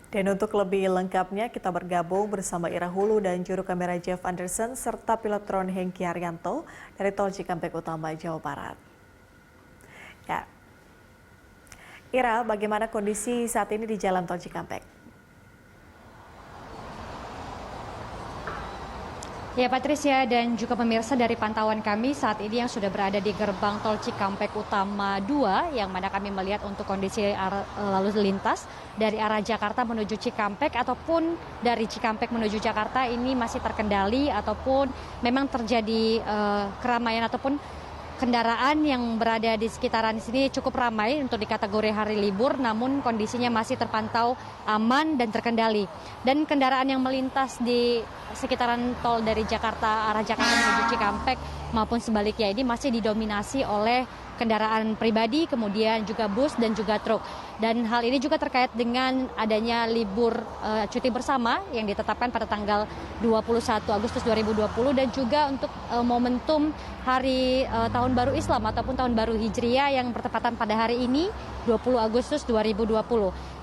Dan untuk lebih lengkapnya, kita bergabung bersama Ira Hulu dan juru kamera Jeff Anderson serta pilot drone Hengki Haryanto dari Tol Cikampek Utama, Jawa Barat. Ya, Ira, bagaimana kondisi saat ini di Jalan Tol Cikampek? Ya Patricia dan juga pemirsa, dari pantauan kami saat ini yang sudah berada di gerbang Tol Cikampek Utama 2, yang mana kami melihat untuk kondisi lalu lintas dari arah Jakarta menuju Cikampek ataupun dari Cikampek menuju Jakarta ini masih terkendali ataupun memang terjadi keramaian ataupun kendaraan yang berada di sekitaran sini cukup ramai untuk di kategori hari libur, namun kondisinya masih terpantau aman dan terkendali. Dan kendaraan yang melintas di sekitaran tol dari arah Jakarta menuju Cikampek maupun sebaliknya ini masih didominasi oleh kendaraan pribadi, kemudian juga bus dan juga truk. Dan hal ini juga terkait dengan adanya libur cuti bersama yang ditetapkan pada tanggal 21 Agustus 2020 dan juga untuk momentum hari Tahun Baru Islam ataupun Tahun Baru Hijriah yang bertepatan pada hari ini 20 Agustus 2020.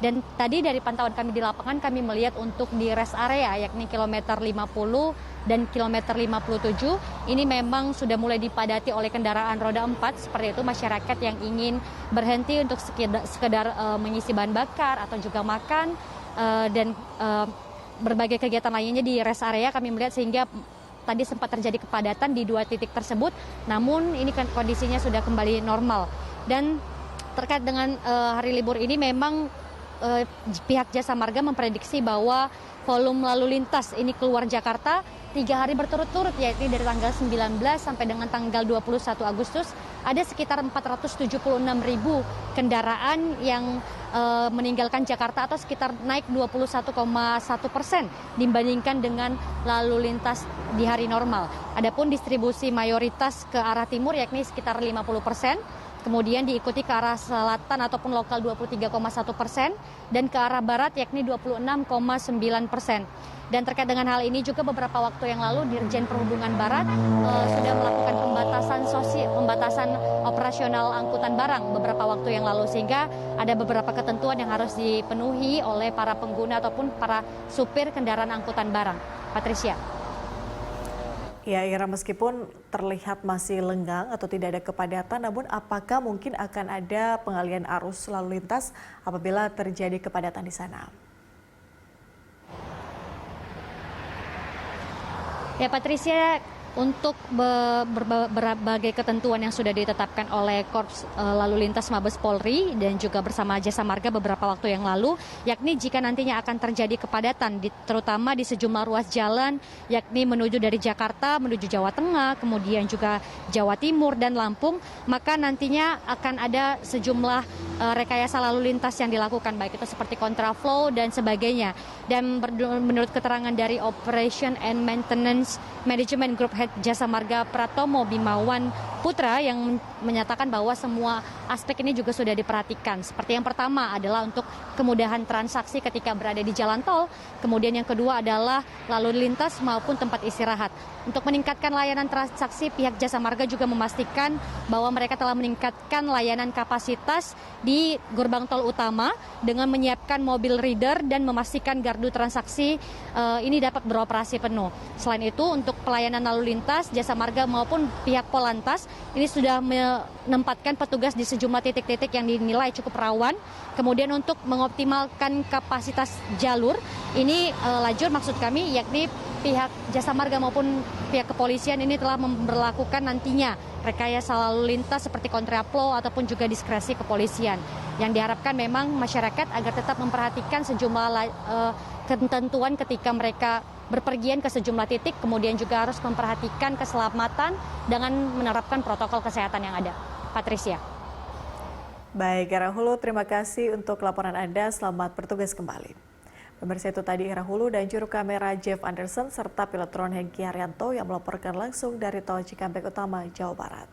Dan tadi dari pantauan kami di lapangan kami melihat untuk di rest area yakni kilometer 50 dan kilometer 57 ini memang sudah mulai dipadati oleh kendaraan roda 4 seperti itu, masyarakat yang ingin berhenti untuk sekedar mengisi bahan bakar atau juga makan dan berbagai kegiatan lainnya di rest area kami melihat, sehingga tadi sempat terjadi kepadatan di 2 titik tersebut, namun ini kan kondisinya sudah kembali normal. Dan terkait dengan hari libur ini memang pihak Jasa Marga memprediksi bahwa volume lalu lintas ini keluar Jakarta 3 hari berturut-turut, yaitu dari tanggal 19 sampai dengan tanggal 21 Agustus ada sekitar 476.000 kendaraan yang meninggalkan Jakarta atau sekitar naik 21,1% dibandingkan dengan lalu lintas di hari normal. Adapun distribusi mayoritas ke arah timur yakni sekitar 50%. Kemudian diikuti ke arah selatan ataupun lokal 23,1% dan ke arah barat yakni 26,9%. Dan terkait dengan hal ini juga beberapa waktu yang lalu Dirjen Perhubungan Barat sudah melakukan pembatasan operasional angkutan barang beberapa waktu yang lalu, sehingga ada beberapa ketentuan yang harus dipenuhi oleh para pengguna ataupun para supir kendaraan angkutan barang. Patricia. Ya, Ira, meskipun terlihat masih lenggang atau tidak ada kepadatan, namun apakah mungkin akan ada pengalihan arus lalu lintas apabila terjadi kepadatan di sana? Ya Patricia, untuk berbagai ketentuan yang sudah ditetapkan oleh Korps Lalu Lintas Mabes Polri dan juga bersama Jasa Marga beberapa waktu yang lalu, yakni jika nantinya akan terjadi kepadatan terutama di sejumlah ruas jalan yakni menuju dari Jakarta menuju Jawa Tengah, kemudian juga Jawa Timur dan Lampung, maka nantinya akan ada sejumlah rekayasa lalu lintas yang dilakukan, baik itu seperti kontraflow dan sebagainya. Dan menurut keterangan dari Operation and Maintenance Management Group Head Jasa Marga Pratomo Bimawan Putra yang menyatakan bahwa semua aspek ini juga sudah diperhatikan. Seperti yang pertama adalah untuk kemudahan transaksi ketika berada di jalan tol, kemudian yang kedua adalah lalu lintas maupun tempat istirahat. Untuk meningkatkan layanan transaksi, pihak Jasa Marga juga memastikan bahwa mereka telah meningkatkan layanan kapasitas di gerbang tol utama dengan menyiapkan mobil reader dan memastikan gardu transaksi ini dapat beroperasi penuh. Selain itu, untuk pelayanan lalu lintas, Jasa Marga maupun pihak Polantas ini sudah menempatkan petugas di sejumlah titik-titik yang dinilai cukup rawan. Kemudian untuk mengoptimalkan kapasitas jalur, ini lajur maksud kami yakni pihak Jasa Marga maupun pihak kepolisian ini telah memberlakukan nantinya rekayasa lalu lintas seperti kontraflow ataupun juga diskresi kepolisian. Yang diharapkan memang masyarakat agar tetap memperhatikan sejumlah ketentuan ketika mereka berpergian ke sejumlah titik, kemudian juga harus memperhatikan keselamatan dengan menerapkan protokol kesehatan yang ada. Patricia. Baik, Ira Hulu, terima kasih untuk laporan Anda. Selamat bertugas kembali. Pemirsa, itu tadi Ira Hulu dan juru kamera Jeff Anderson serta pilot drone Hengki Haryanto yang melaporkan langsung dari Tol Cikampek Utama, Jawa Barat.